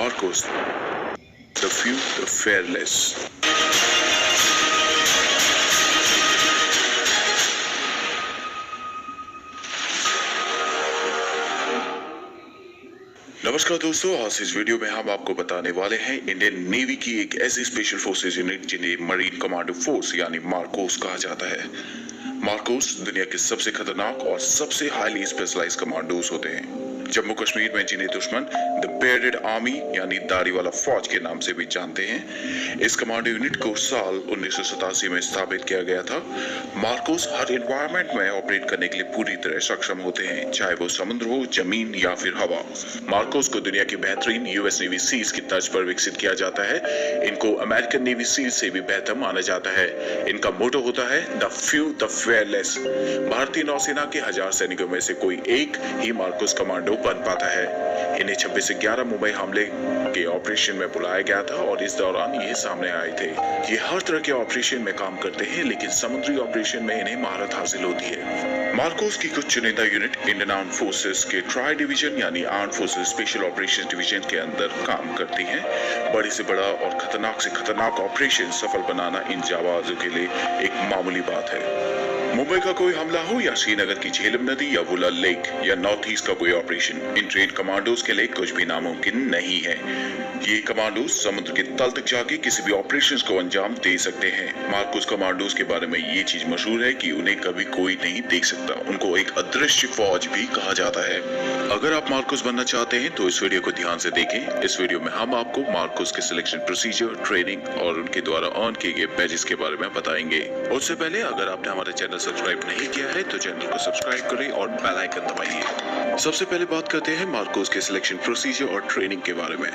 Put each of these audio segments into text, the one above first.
Marcos, the few, the fearless. नमस्कार दोस्तों, आज इस वीडियो में हम आपको बताने वाले हैं इंडियन नेवी की एक ऐसी स्पेशल फोर्सेस यूनिट जिन्हें मरीन कमांडो फोर्स यानी मार्कोस कहा जाता है। मार्कोस दुनिया के सबसे खतरनाक और सबसे हाईली स्पेशलाइज कमांडोज होते हैं। जम्मू कश्मीर में जिन्हें दुश्मन द बेयर्डेड आर्मी यानी दाढ़ी वाला फौज के नाम से भी जानते हैं। इस कमांडो यूनिट को साल 1987 में स्थापित किया गया था। मार्कोस हर एनवायरनमेंट में ऑपरेट करने के लिए पूरी तरह सक्षम होते हैं, चाहे वो समुद्र हो, जमीन या फिर हवा। मार्कोस को दुनिया के बेहतरीन यूएस नेवी सील्स की तर्ज पर विकसित किया जाता है। इनको अमेरिकन नेवी सील से भी बेहतर माना जाता है। इनका मोटो होता है द फ्यू द फेयरलेस। भारतीय नौसेना के 1000 सैनिकों में से कोई एक ही मार्कोस कमांडो बन पाता है। इन्हें 26 से 11 मुंबई हमले के ऑपरेशन में बुलाया गया था और इस दौरान ये सामने आए थे। ये हर तरह के ऑपरेशन में काम करते हैं, लेकिन समुद्री ऑपरेशन में इन्हें महारत हासिल होती है। मार्कोस की कुछ चुनिंदा यूनिट इंडियन आर्म्ड फोर्सेस के ट्राई डिवीजन यानी armed forces special operation division के अंदर काम करती हैं। बड़े से बड़ा और खतरनाक से खतरनाक ऑपरेशन सफल बनाना इन जाबाजों के लिए एक मामूली बात है। मुंबई का कोई हमला हो या श्रीनगर की झेलम नदी या वुलर लेक या नॉर्थ ईस्ट का कोई ऑपरेशन, इन ट्रेन कमांडोज के लिए कुछ भी नामुमकिन नहीं है। ये कमांडोज समुद्र के तल तक जाके किसी भी ऑपरेशंस को अंजाम दे सकते हैं। मार्कोस कमांडोज के बारे में ये चीज मशहूर है कि उन्हें कभी कोई नहीं देख सकता। उनको एक अदृश्य फौज भी कहा जाता है। अगर आप मार्कोस बनना चाहते हैं तो इस वीडियो को ध्यान से देखें। इस वीडियो में हम आपको मार्कोस के सिलेक्शन प्रोसीजर, ट्रेनिंग और उनके द्वारा अर्न किए गए बैजेस के बारे में बताएंगे। उससे पहले अगर आपने हमारा चैनल सब्सक्राइब नहीं किया है तो चैनल को सब्सक्राइब करें और बेल आइकन दबाइए। सबसे पहले बात करते हैं मार्कोस के सिलेक्शन प्रोसीजर और ट्रेनिंग के बारे में।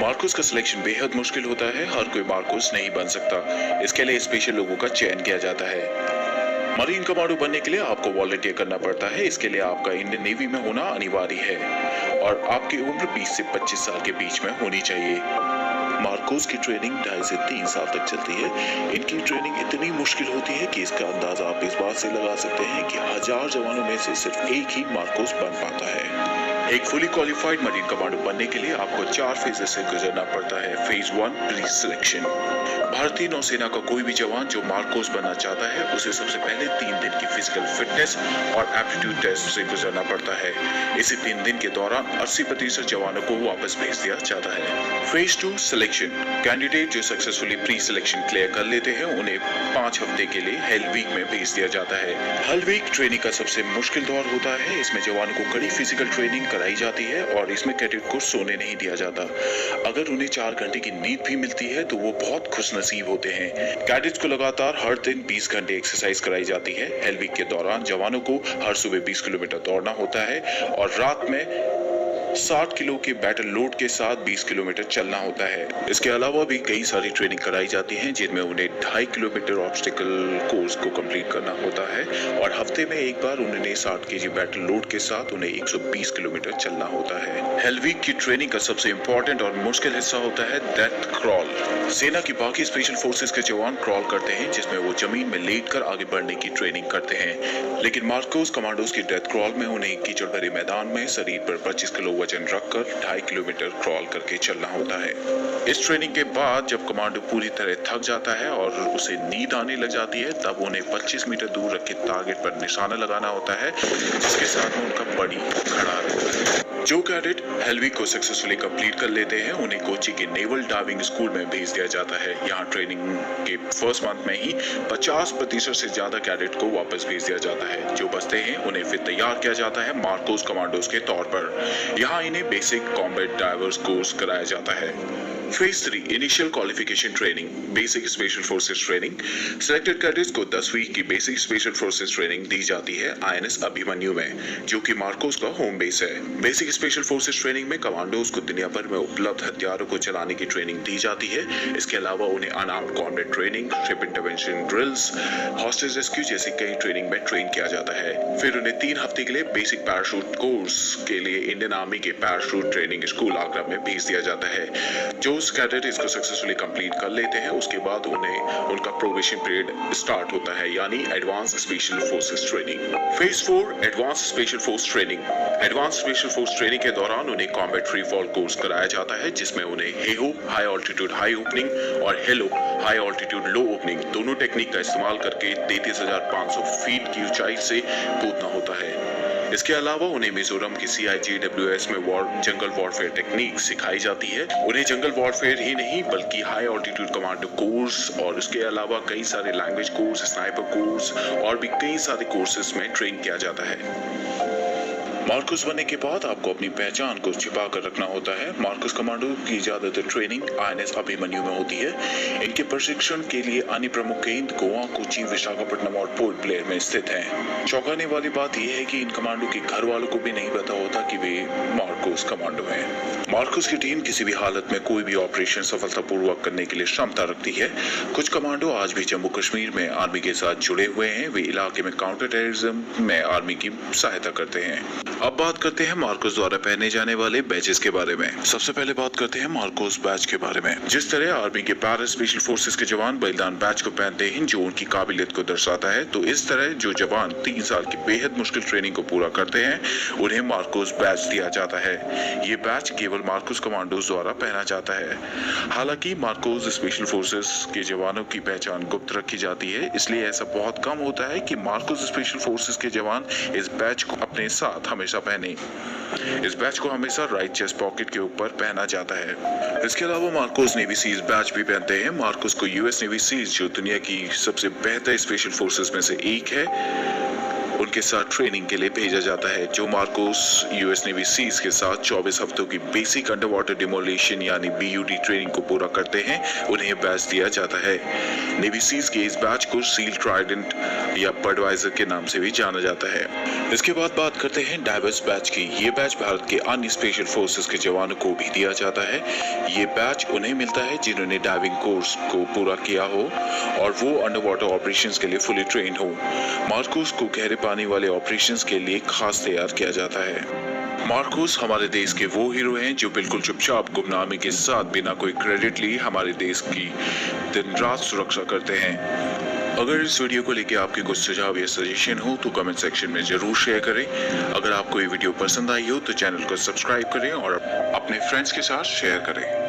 मार्कोस का सिलेक्शन बेहद मुश्किल होता है। हर कोई मार्कोस नहीं बन सकता। इसके लिए स्पेशल लोगों का चयन किया जाता है। मरीन कमांडो बनने के लिए आपको वॉलंटियर करना पड़ता है। इसके लिए आपका इंडियन नेवी में होना अनिवार्य है और आपकी उम्र 20 से 25 साल के बीच में होनी चाहिए। मार्कोस की ट्रेनिंग 2.5 से 3 साल तक चलती है। इनकी ट्रेनिंग इतनी मुश्किल होती है कि इसका अंदाजा आप इस बात से लगा सकते हैं कि 1000 जवानों में से सिर्फ एक ही मार्कोस बन पाता है। एक फुली क्वालिफाइड मरीन कमांडो बनने के लिए आपको 4 फेजेस से गुजरना पड़ता है। Phase 1 pre selection. भारतीय नौसेना का कोई भी जवान जो मार्कोस बनना चाहता है उसे सबसे पहले 3 दिन की फिजिकल फिटनेस और एप्टीट्यूड टेस्ट से गुजरना पड़ता है। इसी 3 दिन के दौरान 80% जवानों को वापस भेज दिया जाता है। Phase 2 selection. कैंडिडेट जो सक्सेसफुली प्री सिलेक्शन क्लियर कर लेते हैं उन्हें 5 हफ्ते के लिए हेल वीक में भेज दिया जाता है। हेल वीक ट्रेनिंग का सबसे मुश्किल दौर होता है। इसमें जवानों को कड़ी फिजिकल ट्रेनिंग कराई जाती है और इसमें कैडेट को सोने नहीं दिया जाता। अगर उन्हें 4 घंटे की नींद भी मिलती है तो वो बहुत खुशनसीब होते हैं। कैडेट्स को लगातार हर दिन 20 घंटे एक्सरसाइज कराई जाती है। हेल वीक के दौरान जवानों को हर सुबह 20 किलोमीटर दौड़ना होता है और रात में 60 किलो के बैटल लोड के साथ 20 किलोमीटर चलना होता है। इसके अलावा भी कई सारी ट्रेनिंग कराई जाती है जिनमें उन्हें 2.5 किलोमीटर ऑब्स्टिकल कोर्स को कंप्लीट करना होता है और हफ्ते में एक बार उन्हें 60 केजी बैटल लोड के साथ उन्हें 120 किलोमीटर चलना होता है। हेल वीक की ट्रेनिंग का सबसे इम्पोर्टेंट और मुश्किल हिस्सा होता है डेथ क्रॉल। सेना की बाकी स्पेशल फोर्सेस के जवान क्रॉल करते हैं जिसमें वो जमीन में लेटकर आगे बढ़ने की ट्रेनिंग करते हैं, लेकिन मार्कोस कमांडोज की डेथ क्रॉल में उन्हें कीचड़ भरे मैदान में शरीर पर 25 किलो वजन रखकर 2.5 किलोमीटर क्रॉल करके चलना होता है। इस ट्रेनिंग के बाद जब कमांडो पूरी तरह थक जाता है और उसे नींद आने लग जाती है तब उन्हें 25 मीटर दूर रखे टारगेट पर निशाना लगाना होता है जिसके साथ में उनका बॉडी खड़ा रहता है। जो कैडेट हेल वीक को सक्सेसफुली कंप्लीट कर लेते हैं उन्हें कोची के नेवल डाइविंग स्कूल में भेज दिया जाता है। यहाँ ट्रेनिंग के फर्स्ट मंथ में ही 50% से ज्यादा कैडेट को वापस भेज दिया जाता है। जो बचते हैं उन्हें फिर तैयार किया जाता है मार्कोस कमांडोज के तौर पर। यहाँ इन्हें बेसिक कॉम्बैट डाइवर्स कोर्स कराया जाता है। Phase 3 initial qualification training, basic special forces training. Selected cadets को 10 वीक की बेसिक स्पेशल फोर्सेस ट्रेनिंग दी जाती है INS अभिमन्यु में, जो कि मार्कोस का होम बेस है। बेसिक स्पेशल फोर्सेस ट्रेनिंग में कमांडोज को दुनिया भर में उपलब्ध हथियारों को चलाने की ट्रेनिंग दी जाती है। इसके अलावा उन्हें unarmoured combat training, ship intervention drills, hostage rescue जैसी कई ट्रेनिंग में ट्रेन किया जाता है। फिर उन्हें 3 हफ्ते के लिए बेसिक पैराशूट कोर्स के लिए इंडियन आर्मी के पैराशूट ट्रेनिंग स्कूल आगरा में भेज दिया जाता है। जो कैडेट इसको सक्सेसफुली कंप्लीट कर लेते हैं उसके बाद उन्हें उनका प्रोबेशन पीरियड स्टार्ट होता है, यानी advance special forces training. Phase 4 advance special force training. Advance special force training के दौरान उन्हें कॉम्बैट फ्री फॉल कोर्स कराया जाता है, जिसमें उन्हें Heyhoe high altitude high opening और हेलो हाई ऑल्टीट्यूड लो ओपनिंग दोनों टेक्निक का इस्तेमाल करके 33,500 फीट की ऊंचाई से कूदना होता है। इसके अलावा उन्हें मिजोरम की CIGWS में जंगल वॉरफेयर टेक्निक सिखाई जाती है। उन्हें जंगल वॉरफेयर ही नहीं बल्कि हाई ऑल्टीट्यूड कमांडो कोर्स और उसके अलावा कई सारे लैंग्वेज कोर्स, स्नाइपर कोर्स और भी कई सारे कोर्सेज में ट्रेन किया जाता है। मार्कोस बनने के बाद आपको अपनी पहचान को छिपा कर रखना होता है। मार्कोस कमांडो की ज्यादातर ट्रेनिंग INS अभिमन्यु में होती है। इनके प्रशिक्षण के लिए अन्य प्रमुख केंद्र गोवा, कोची, विशाखापट्टनम और पोर्ट ब्लेयर में स्थित हैं। चौंकाने वाली बात यह है कि इन कमांडो के घर वालों को भी नहीं पता होता कि वे मार्कोस कमांडो हैं। मार्कोस की टीम किसी भी हालत में कोई भी ऑपरेशन सफलतापूर्वक करने के लिए क्षमता रखती है। कुछ कमांडो आज भी जम्मू कश्मीर में आर्मी के साथ जुड़े हुए हैं। वे इलाके में काउंटर टेररिज्म में आर्मी की सहायता करते हैं। अब बात करते हैं मार्कोस द्वारा पहने जाने वाले बैचेस के बारे में। सबसे पहले बात करते हैं मार्कोस बैच के बारे में। जिस तरह आर्मी के पैरा स्पेशल फोर्सेस के जवान बलिदान बैच को पहनते हैं जो उनकी काबिलियत को दर्शाता है, तो इस तरह जो जवान 3 साल की बेहद मुश्किल ट्रेनिंग को पूरा करते हैं उन्हें मार्कोस बैच दिया जाता है। ये बैच केवल मार्कोस कमांडोज द्वारा पहना जाता है। हालांकि मार्कोस स्पेशल फोर्सेस के जवानों की पहचान गुप्त रखी जाती है, इसलिए ऐसा बहुत कम होता है कि मार्कोस स्पेशल फोर्सेस के जवान इस बैच को अपने साथ हमेशा पहने। इस बैच को हमेशा राइट चेस्ट पॉकेट के ऊपर पहना जाता है। इसके अलावा मार्कोस नेवी सीज बैच भी पहनते हैं। मार्कोस को US नेवी सीज जो दुनिया की सबसे बेहतर स्पेशल फोर्सेस में से एक है, उनके साथ ट्रेनिंग के लिए भेजा जाता है। जो मार्कोस US नेवी सीज के साथ 24 हफ्तों की बेसिक अंडर वाटर डिमोलिशन यानी BUD ट्रेनिंग को पूरा करते हैं, उन्हें बैच दिया जाता है। नेवी सीज के इस बैच को सील ट्राइडेंट या बडवाइजर के नाम से भी जाना जाता है। इसके बाद बात करते हैं डाइवर्स बैच की। ये बैच भारत के अन्य स्पेशल फोर्सेस के जवानों को भी दिया जाता है। ये बैच उन्हें मिलता है जिन्होंने डाइविंग कोर्स को पूरा किया हो और वो अंडर वाटर ऑपरेशंस के लिए फुली ट्रेन हो। मार्कोस को गहरे पानी वाले ऑपरेशंस के लिए खास तैयार किया जाता है। मार्कोस हमारे देश के वो हीरो हैं जो बिल्कुल चुपचाप गुमनामी के साथ बिना कोई क्रेडिट लिए हमारे देश की दिन रात सुरक्षा करते हैं। अगर इस वीडियो को लेके आपके कुछ सुझाव या सजेशन हो तो कमेंट सेक्शन में जरूर शेयर करें। अगर आपको ये वीडियो पसंद आई हो तो चैनल को सब्सक्राइब करें और अपने फ्रेंड्स के साथ शेयर करें।